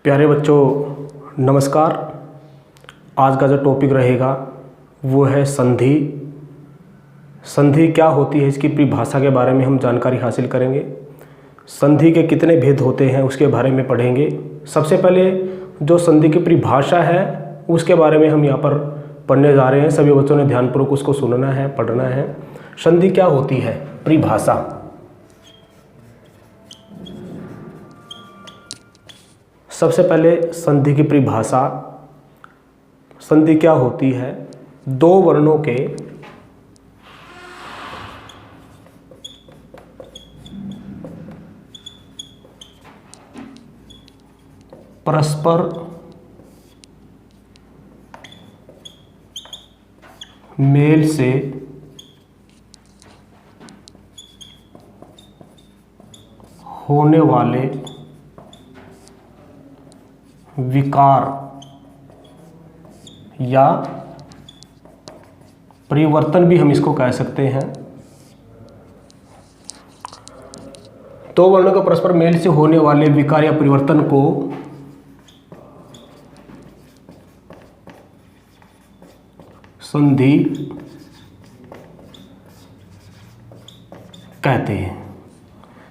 प्यारे बच्चों नमस्कार। आज का जो टॉपिक रहेगा वो है संधि। संधि क्या होती है, इसकी परिभाषा के बारे में हम जानकारी हासिल करेंगे। संधि के कितने भेद होते हैं उसके बारे में पढ़ेंगे। सबसे पहले जो संधि की परिभाषा है उसके बारे में हम यहाँ पर पढ़ने जा रहे हैं। सभी बच्चों ने ध्यानपूर्वक उसको सुनना है, पढ़ना है। संधि क्या होती है, परिभाषा। सबसे पहले संधि की परिभाषा। संधि क्या होती है, दो वर्णों के परस्पर मेल से होने वाले विकार या परिवर्तन भी हम इसको कह सकते हैं। दो वर्णों के परस्पर मेल से होने वाले विकार या परिवर्तन को संधि कहते हैं।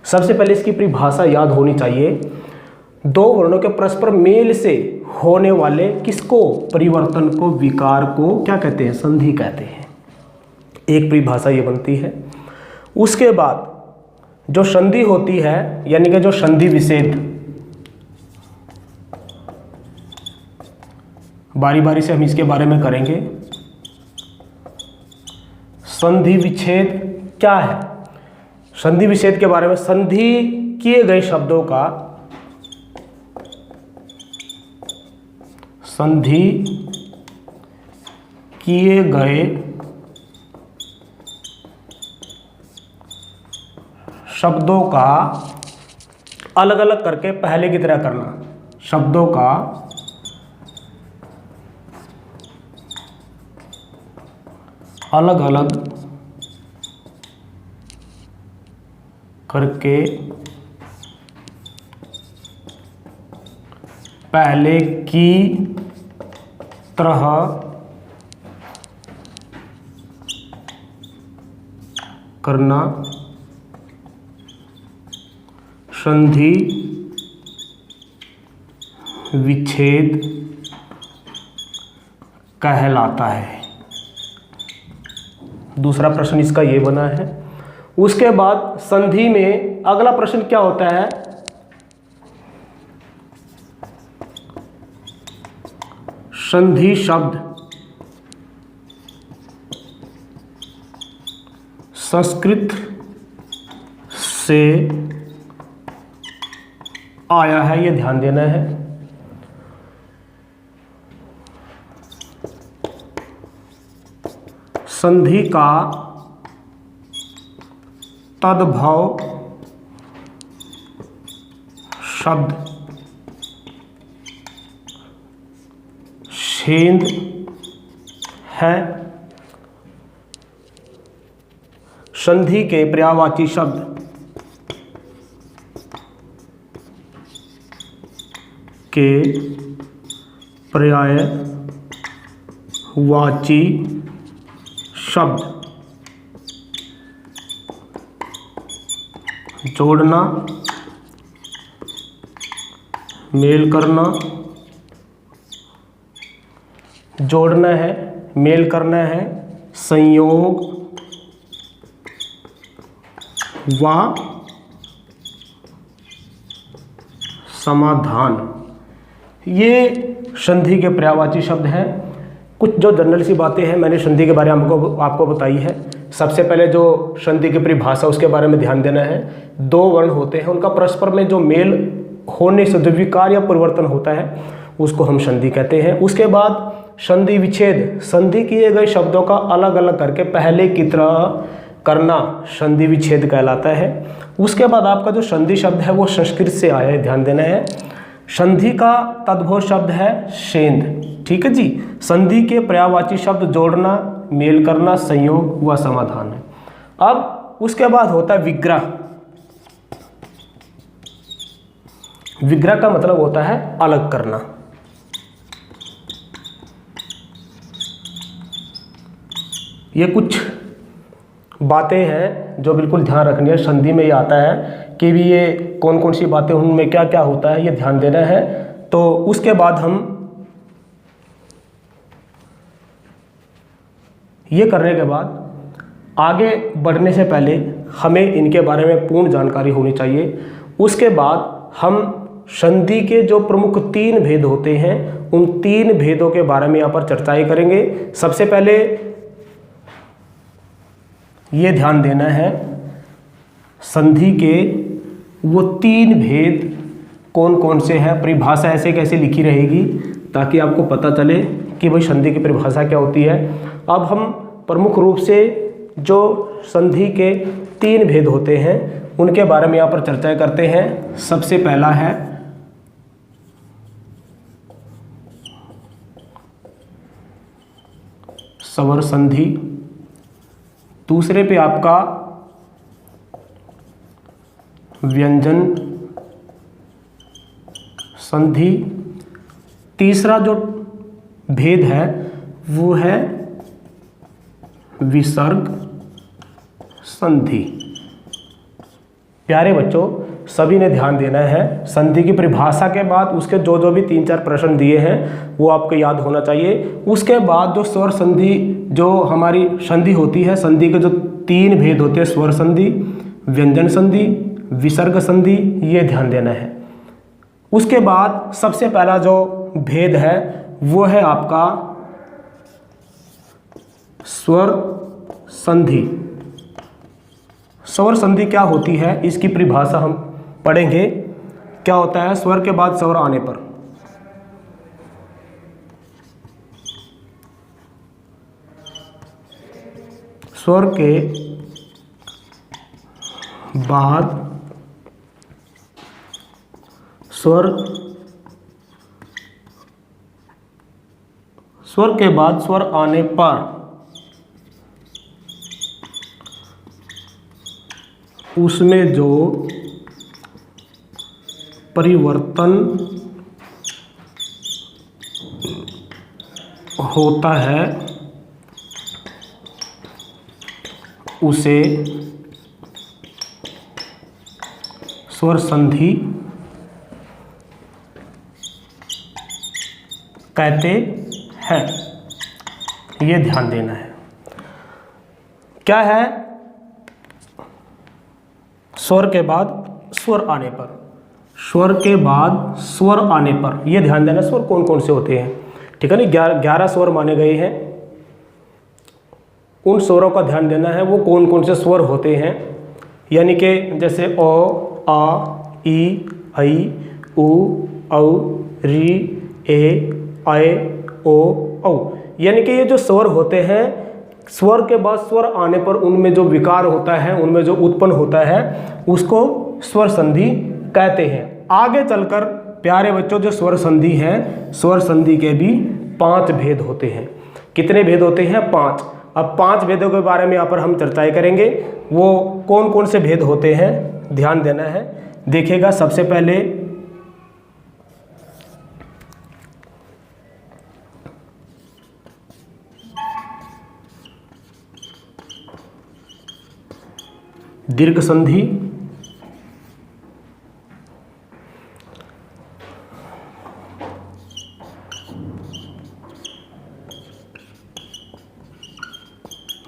सबसे पहले इसकी परिभाषा याद होनी चाहिए। दो वर्णों के परस्पर मेल से होने वाले किसको, परिवर्तन को, विकार को क्या कहते हैं, संधि कहते हैं। एक परिभाषा ये बनती है। उसके बाद जो संधि होती है यानी कि जो संधि विच्छेद, बारी बारी से हम इसके बारे में करेंगे। संधि विच्छेद क्या है, संधि विच्छेद के बारे में, संधि किए गए शब्दों का, संधि किए गए शब्दों का अलग अलग करके पहले की तरह करना। शब्दों का अलग अलग करके पहले की तरह करना संधि विच्छेद कहलाता है। दूसरा प्रश्न इसका ये बना है। उसके बाद संधि में अगला प्रश्न क्या होता है, संधि शब्द संस्कृत से आया है, ये ध्यान देना है। संधि का तद्भव शब्द सेंध है। संधि के पर्यायवाची शब्द के पर्यायवाची शब्द जोड़ना, मेल करना, जोड़ना है, मेल करना है, संयोग व समाधान, ये संधि के पर्यायवाची शब्द हैं। कुछ जो जनरल सी बातें हैं मैंने संधि के बारे में आपको बताई है। सबसे पहले जो संधि की परिभाषा उसके बारे में ध्यान देना है। दो वर्ण होते हैं, उनका परस्पर में जो मेल होने से जो विकार या परिवर्तन होता है उसको हम संधि कहते हैं। उसके बाद संधि विच्छेद, संधि किए गए शब्दों का अलग अलग करके पहले की तरह करना संधि विच्छेद कहलाता है। उसके बाद आपका जो संधि शब्द है वो संस्कृत से आया है, ध्यान देना है। संधि का तद्भव शब्द है सेंध, ठीक है जी। संधि के पर्यायवाची शब्द जोड़ना, मेल करना, संयोग व समाधान है। अब उसके बाद होता है विग्रह। विग्रह का मतलब होता है अलग करना। ये कुछ बातें हैं जो बिल्कुल ध्यान रखनी है। संधि में ये आता है कि भी ये कौन कौन सी बातें, उनमें क्या क्या होता है, ये ध्यान देना है। तो उसके बाद हम ये करने के बाद आगे बढ़ने से पहले हमें इनके बारे में पूर्ण जानकारी होनी चाहिए। उसके बाद हम संधि के जो प्रमुख 3 भेद होते हैं उन 3 भेदों के बारे में यहाँ पर चर्चाएं करेंगे। सबसे पहले ये ध्यान देना है संधि के वो 3 भेद कौन कौन से हैं, परिभाषा ऐसे कैसे लिखी रहेगी ताकि आपको पता चले कि भाई संधि की परिभाषा क्या होती है। अब हम प्रमुख रूप से जो संधि के 3 भेद होते हैं उनके बारे में यहाँ पर चर्चा करते हैं। सबसे पहला है स्वर संधि, दूसरे पे आपका व्यंजन संधि, तीसरा जो भेद है वो है विसर्ग संधि। प्यारे बच्चों, सभी ने ध्यान देना है। संधि की परिभाषा के बाद उसके जो भी 3-4 प्रश्न दिए हैं वो आपको याद होना चाहिए। उसके बाद जो स्वर संधि जो हमारी संधि होती है, संधि के जो 3 भेद होते हैं, स्वर संधि, व्यंजन संधि, विसर्ग संधि, ये ध्यान देना है। उसके बाद सबसे पहला जो भेद है वो है आपका स्वर संधि। स्वर संधि क्या होती है इसकी परिभाषा हम पढ़ेंगे। क्या होता है, स्वर के बाद स्वर आने पर स्वर के बाद स्वर के बाद स्वर आने पर उसमें जो परिवर्तन होता है उसे स्वर संधि कहते हैं। ये ध्यान देना है। क्या है, स्वर के बाद स्वर आने पर, स्वर के बाद स्वर आने पर, ये ध्यान देना स्वर कौन कौन से होते हैं। ठीक है ना, 11 स्वर माने गए हैं। उन स्वरों का ध्यान देना है वो कौन कौन से स्वर होते हैं। यानी कि जैसे ओ, आ, ई, ऐ, उ, औ, री, ए, आए, ओ, औ। यानी कि ये जो स्वर होते हैं, स्वर के बाद स्वर आने पर उनमें जो विकार होता है, उनमें जो उत्पन्न होता है उसको स्वर संधि कहते हैं। आगे चलकर प्यारे बच्चों जो स्वर संधि है, स्वर संधि के भी 5 भेद होते हैं। कितने भेद होते हैं? 5। अब 5 भेदों के बारे में यहाँ पर हम चर्चाएं करेंगे। वो कौन कौन से भेद होते हैं ध्यान देना है। देखिएगा, सबसे पहले दीर्घ संधि,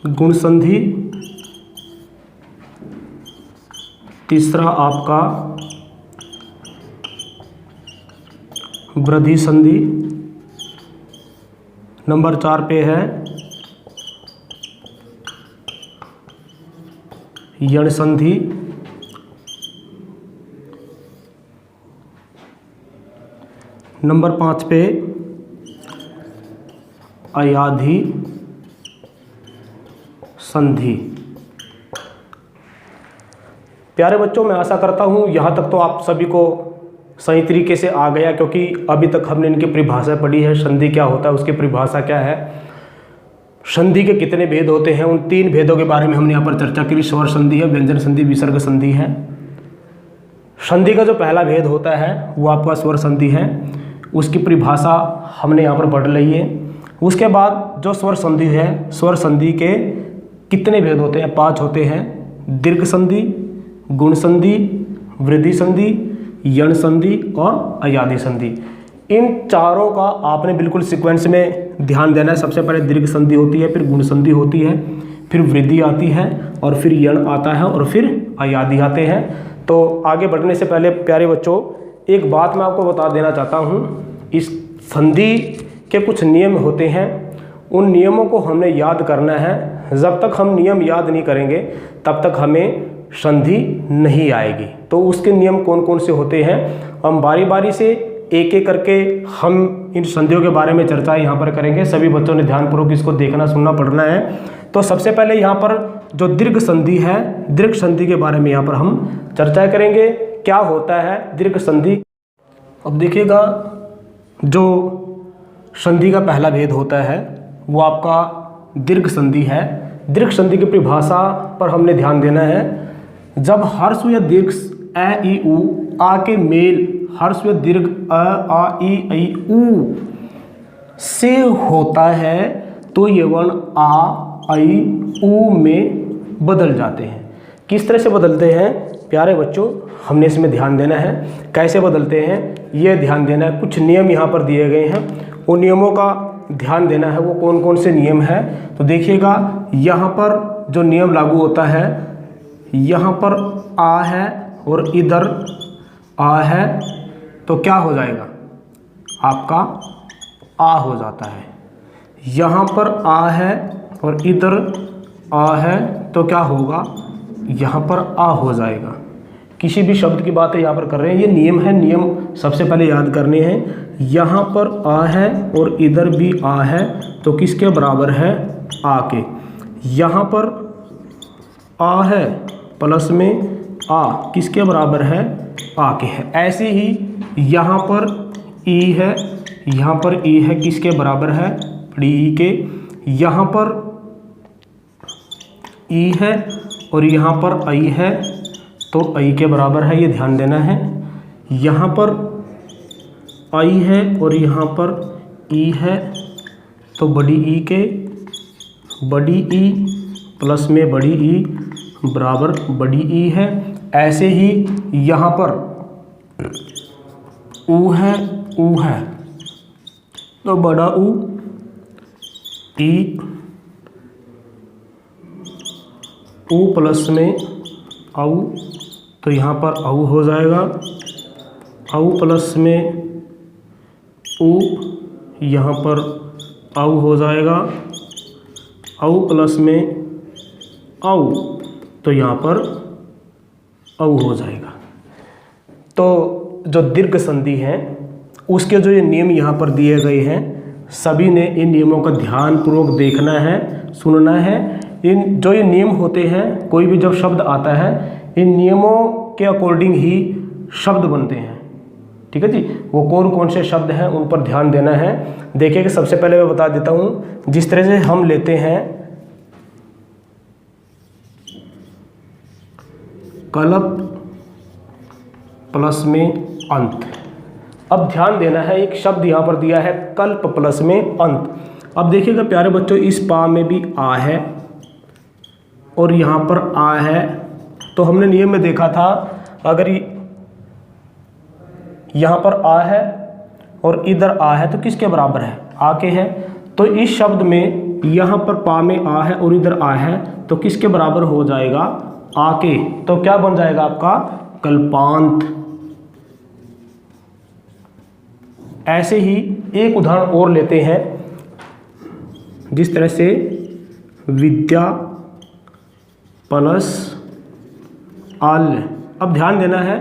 गुण संधि, तीसरा आपका वृद्धि संधि, नंबर 4 पे है यण संधि, नंबर 5 पे अयाधि संधि। प्यारे बच्चों, मैं आशा करता हूँ यहाँ तक तो आप सभी को सही तरीके से आ गया, क्योंकि अभी तक हमने इनकी परिभाषा पढ़ी है। संधि क्या होता है, उसकी परिभाषा क्या है, संधि के कितने भेद होते हैं, उन 3 भेदों के बारे में हमने यहाँ पर चर्चा की। स्वर संधि है, व्यंजन संधि, विसर्ग संधि है। संधि का जो पहला भेद होता है वो आपका स्वर संधि है, उसकी परिभाषा हमने यहाँ पर पढ़ ली है। उसके बाद जो स्वर संधि है, स्वर संधि के कितने भेद होते हैं? 5 होते हैं। दीर्घ संधि, गुण संधि, वृद्धि संधि, यण संधि और अयादि संधि। इन चारों का आपने बिल्कुल सीक्वेंस में ध्यान देना है। सबसे पहले दीर्घ संधि होती है, फिर गुण संधि होती है, फिर वृद्धि आती है और फिर यण आता है और फिर अयादि आते हैं। तो आगे बढ़ने से पहले प्यारे बच्चों, एक बात मैं आपको बता देना चाहता हूँ। इस संधि के कुछ नियम होते हैं, उन नियमों को हमने याद करना है। जब तक हम नियम याद नहीं करेंगे तब तक हमें संधि नहीं आएगी। तो उसके नियम कौन कौन से होते हैं, हम बारी बारी से एक एक करके हम इन संधियों के बारे में चर्चा यहाँ पर करेंगे। सभी बच्चों ने ध्यानपूर्वक इसको देखना, सुनना, पढ़ना है। तो सबसे पहले यहाँ पर जो दीर्घ संधि है, दीर्घ संधि के बारे में यहाँ पर हम चर्चा करेंगे। क्या होता है दीर्घ संधि? अब देखिएगा, जो संधि का पहला भेद होता है वो आपका दीर्घ संधि है। दीर्घ संधि की परिभाषा पर हमने ध्यान देना है। जब हर्ष या दीर्घ अ ई उ आ के मेल हर्ष व दीर्घ अ आ ई ऐ उ से होता है तो ये वर्ण आ ऐ उ में बदल जाते हैं। किस तरह से बदलते हैं प्यारे बच्चों, हमने इसमें ध्यान देना है। कैसे बदलते हैं ये ध्यान देना है। कुछ नियम यहाँ पर दिए गए हैं, उन नियमों का ध्यान देना है। वो कौन कौन से नियम हैं? तो देखिएगा, यहाँ पर जो नियम लागू होता है, यहाँ पर आ है और इधर आ है तो क्या हो जाएगा? आपका आ हो जाता है। यहाँ पर आ है और इधर आ है तो क्या होगा? यहाँ पर आ हो जाएगा। किसी भी शब्द की बात है यहाँ पर कर रहे हैं, ये नियम है। नियम सबसे पहले याद करने हैं। यहाँ पर आ है और इधर भी आ है तो किसके बराबर है? आ के। यहाँ पर आ है प्लस में आ किसके बराबर है? आ के है। ऐसे ही यहाँ पर ई है, यहाँ पर ई है किसके बराबर है? ई के। यहाँ पर ई है और यहाँ पर आई है तो आई के बराबर है, ये ध्यान देना है। यहाँ पर आई है और यहाँ पर ई है तो बड़ी ई के, बड़ी ई प्लस में बड़ी ई बराबर बड़ी ई है। ऐसे ही यहाँ पर ऊ है तो बड़ा ऊ, ई ऊ प्लस में आऊ तो यहाँ पर आऊ हो जाएगा। आऊ प्लस में ऊ, यहाँ पर आऊ हो जाएगा। आऊ प्लस में आऊ तो यहाँ पर आऊ हो जाएगा। तो जो दीर्घ संधि है उसके जो ये नियम यहाँ पर दिए गए हैं, सभी ने इन नियमों का ध्यानपूर्वक देखना है, सुनना है। इन जो ये नियम होते हैं, कोई भी जब शब्द आता है इन नियमों के अकॉर्डिंग ही शब्द बनते हैं। ठीक है जी। वो कौन कौन से शब्द हैं उन पर ध्यान देना है। देखिए कि सबसे पहले मैं बता देता हूँ, जिस तरह से हम लेते हैं कल्प प्लस में अंत। अब ध्यान देना है, एक शब्द यहाँ पर दिया है कल्प प्लस में अंत। अब देखिएगा प्यारे बच्चों, इस पा में भी आ है और यहाँ पर आ है। तो हमने नियम में देखा था, अगर यहाँ पर आ है और इधर आ है तो किसके बराबर है? आ के है। तो इस शब्द में यहाँ पर पा में आ है और इधर आ है तो किसके बराबर हो जाएगा? आ के। तो क्या बन जाएगा आपका? कल्पांत। ऐसे ही एक उदाहरण और लेते हैं, जिस तरह से विद्या प्लस आल्य। अब ध्यान देना है,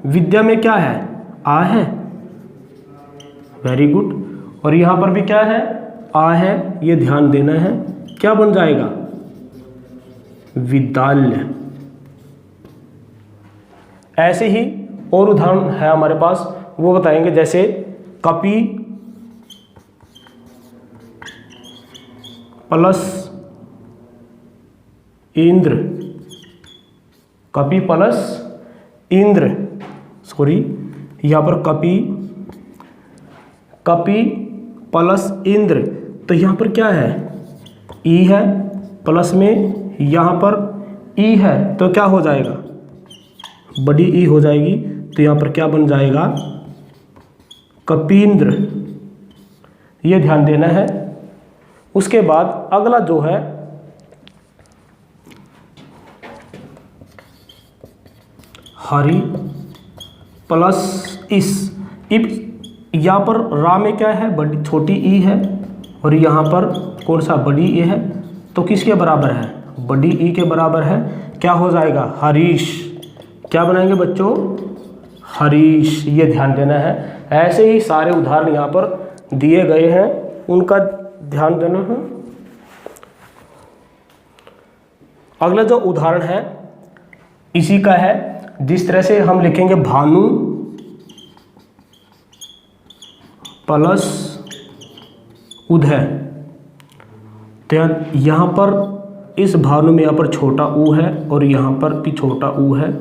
विद्या में क्या है? आ है, वेरी गुड। और यहाँ पर भी क्या है? आ है, ये ध्यान देना है। क्या बन जाएगा? विद्यालय। ऐसे ही और उदाहरण है हमारे पास, वो बताएंगे। जैसे कपि प्लस इंद्र, कपि प्लस इंद्र सॉरी, यहाँ पर कपि, कपि प्लस इंद्र, तो यहाँ पर क्या है, ई है, प्लस में यहाँ पर ई है, तो क्या हो जाएगा, बड़ी ई हो जाएगी। तो यहाँ पर क्या बन जाएगा, कपींद्र, ये ध्यान देना है। उसके बाद अगला जो है हरि प्लस इस, यहाँ पर रा में क्या है, बड़ी छोटी ई है, और यहाँ पर कौन सा, बड़ी ई है, तो किसके बराबर है, बड़ी ई के बराबर है। क्या हो जाएगा, हरीश, क्या बनाएंगे बच्चों, हरीश, ये ध्यान देना है। ऐसे ही सारे उदाहरण यहाँ पर दिए गए हैं, उनका ध्यान देना है। अगला जो उदाहरण है इसी का है, जिस तरह से हम लिखेंगे भानु प्लस उदय, तो यहाँ पर इस भानु में यहाँ पर छोटा ऊ है और यहाँ पर भी छोटा ऊ है,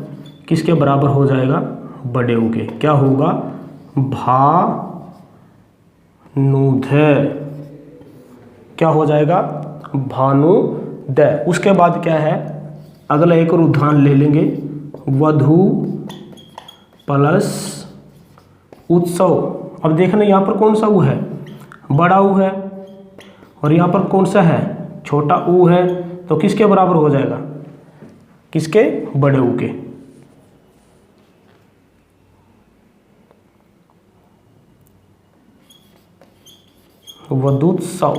किसके बराबर हो जाएगा, बड़े ऊ के। क्या होगा, भानुदय, क्या हो जाएगा, भानुदय। उसके बाद क्या है, अगला एक और उदाहरण ले लेंगे, वधु प्लस उत्सव। अब देखना यहाँ पर कौन सा ऊ है, बड़ा ऊ है, और यहाँ पर कौन सा है, छोटा ऊ है, तो किसके बराबर हो जाएगा, किसके, बड़े ऊ के। वधुत्सव,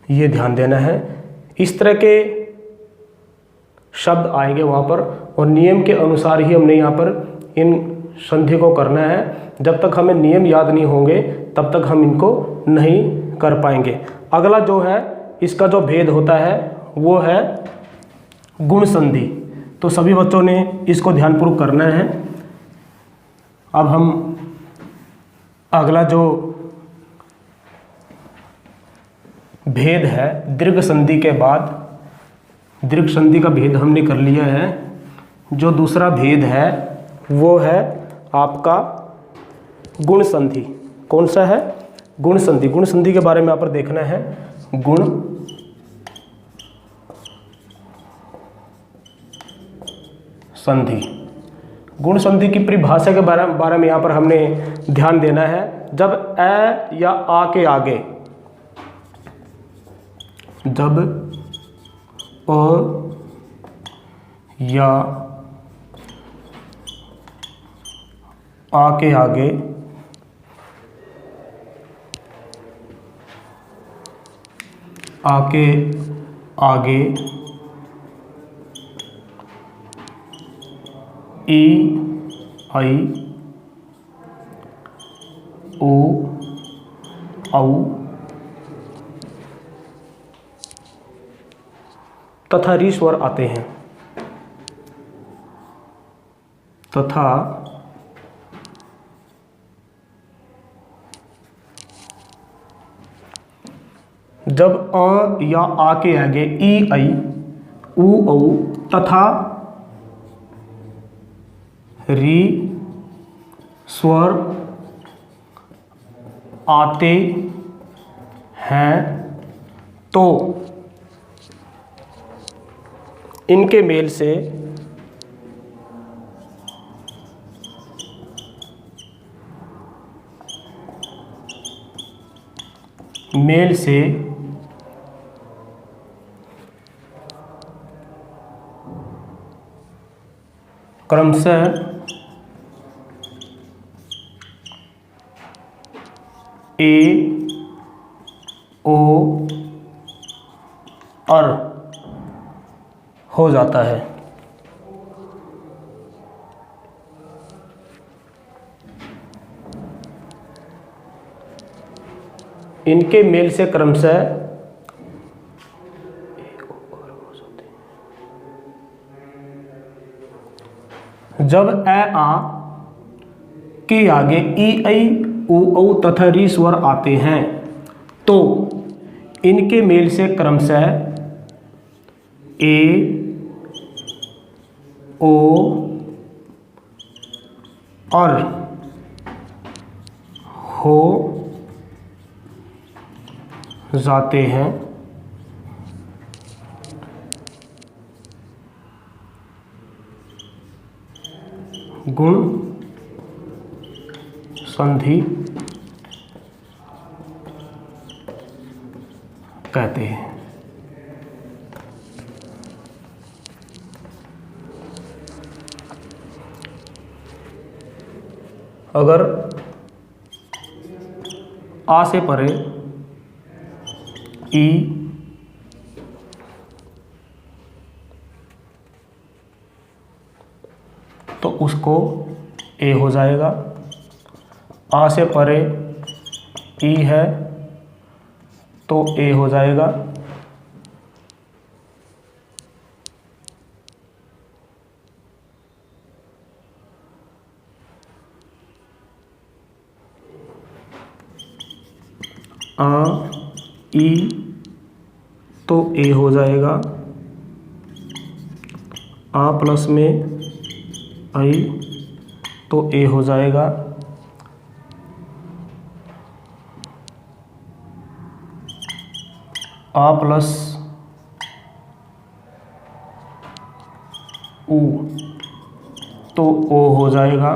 ये ध्यान देना है। इस तरह के शब्द आएंगे वहाँ पर, और नियम के अनुसार ही हमने यहाँ पर इन संधि को करना है। जब तक हमें नियम याद नहीं होंगे तब तक हम इनको नहीं कर पाएंगे। अगला जो है इसका जो भेद होता है वो है गुण संधि। तो सभी बच्चों ने इसको ध्यानपूर्वक करना है। अब हम अगला जो भेद है दीर्घ संधि के बाद, दीर्घ संधि का भेद हमने कर लिया है। जो दूसरा भेद है वो है आपका गुण संधि। कौन सा है, गुण संधि। गुण संधि के बारे में यहाँ पर देखना है। गुण संधि, गुण संधि की परिभाषा के बारे में यहाँ पर हमने ध्यान देना है। जब अ या आ के आगे, जब अ या आ के आगे ई आई ओ औ तथा री स्वर आते हैं, तथा जब अ या आ के आगे ई आई ऊ औ तथा री स्वर आते हैं तो इनके मेल से क्रमशः ए ओ अर हो जाता है। इनके मेल से क्रमशः जब ए आ के आगे ई आई ऊ औ तथा री स्वर आते हैं तो इनके मेल से क्रमशः ए ओ और हो जाते हैं। गुण संधि कहते हैं। अगर आ से परे ई तो उसको ए हो जाएगा। आ से परे ई है तो ए हो जाएगा। आ ई तो ए हो जाएगा। आ प्लस में आई तो ए हो जाएगा। आ प्लस ऊ तो ओ हो जाएगा।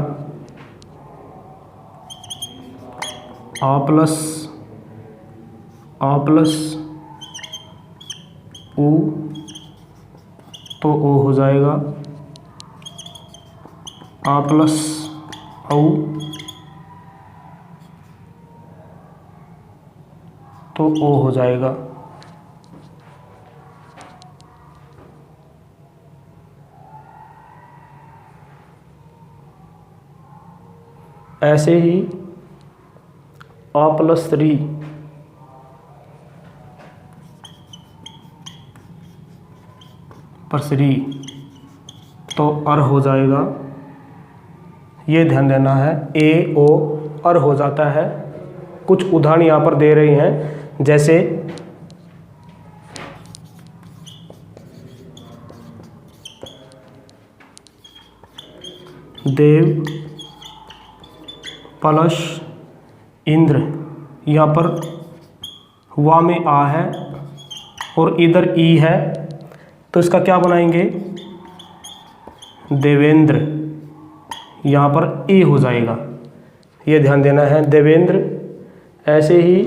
आ प्लस ऊ तो ओ हो जाएगा। आ प्लस औ तो ओ हो जाएगा। ऐसे ही आ प्लस री पर श्री तो अर हो जाएगा। ये ध्यान देना है, ए ओ अर हो जाता है। कुछ उदाहरण यहाँ पर दे रहे हैं, जैसे देव प्लस इंद्र, यहाँ पर वा में आ है और इधर ई है तो इसका क्या बनाएंगे, देवेंद्र, यहाँ पर ए हो जाएगा। ये ध्यान देना है, देवेंद्र। ऐसे ही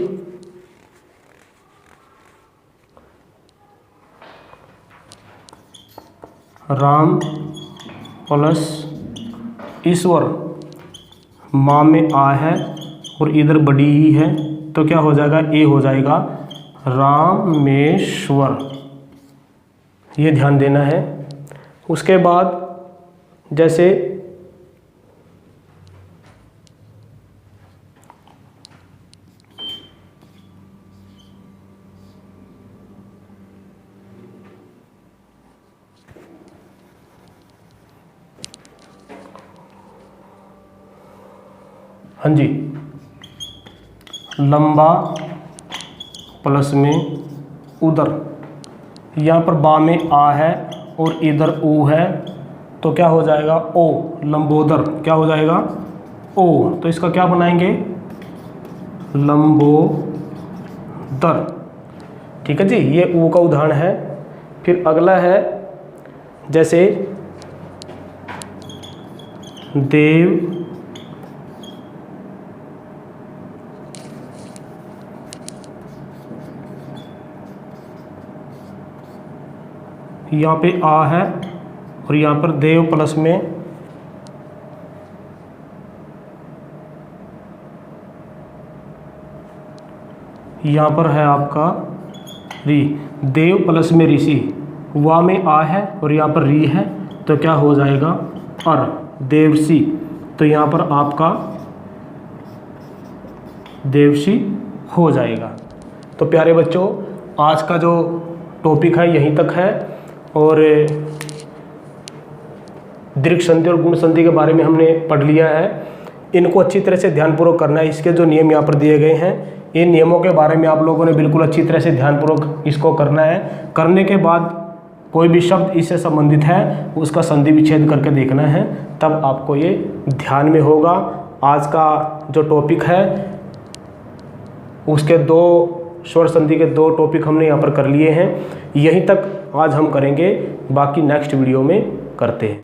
राम प्लस ईश्वर, माँ में आ है और इधर बड़ी ही है तो क्या हो जाएगा, ए हो जाएगा, रामेश्वर। ये ध्यान देना है। उसके बाद जैसे हाँ जी, लंबा प्लस में उधर, यहाँ पर बा में आ है और इधर ऊ है तो क्या हो जाएगा, ओ, लंबोदर। क्या हो जाएगा, ओ। तो इसका क्या बनाएंगे, लंबोदर। ठीक है जी, ये ऊ का उदाहरण है। फिर अगला है जैसे देव यहाँ पे आ है और यहाँ पर देव प्लस में यहाँ पर है आपका री, देव प्लस में ऋषि, वा में आ है और यहाँ पर री है तो क्या हो जाएगा, अर, देवसी। तो यहाँ पर आपका देवसी हो जाएगा। तो प्यारे बच्चों, आज का जो टॉपिक है यहीं तक है और दीर्घ संधि और गुण संधि के बारे में हमने पढ़ लिया है। इनको अच्छी तरह से ध्यानपूर्वक करना है। इसके जो नियम यहाँ पर दिए गए हैं, इन नियमों के बारे में आप लोगों ने बिल्कुल अच्छी तरह से ध्यानपूर्वक इसको करना है। करने के बाद कोई भी शब्द इससे संबंधित है उसका संधि विच्छेद करके देखना है, तब आपको ये ध्यान में होगा। आज का जो टॉपिक है उसके 2 स्वर संधि के 2 टॉपिक हमने यहाँ पर कर लिए हैं। यहीं तक आज हम करेंगे, बाकी नेक्स्ट वीडियो में करते हैं।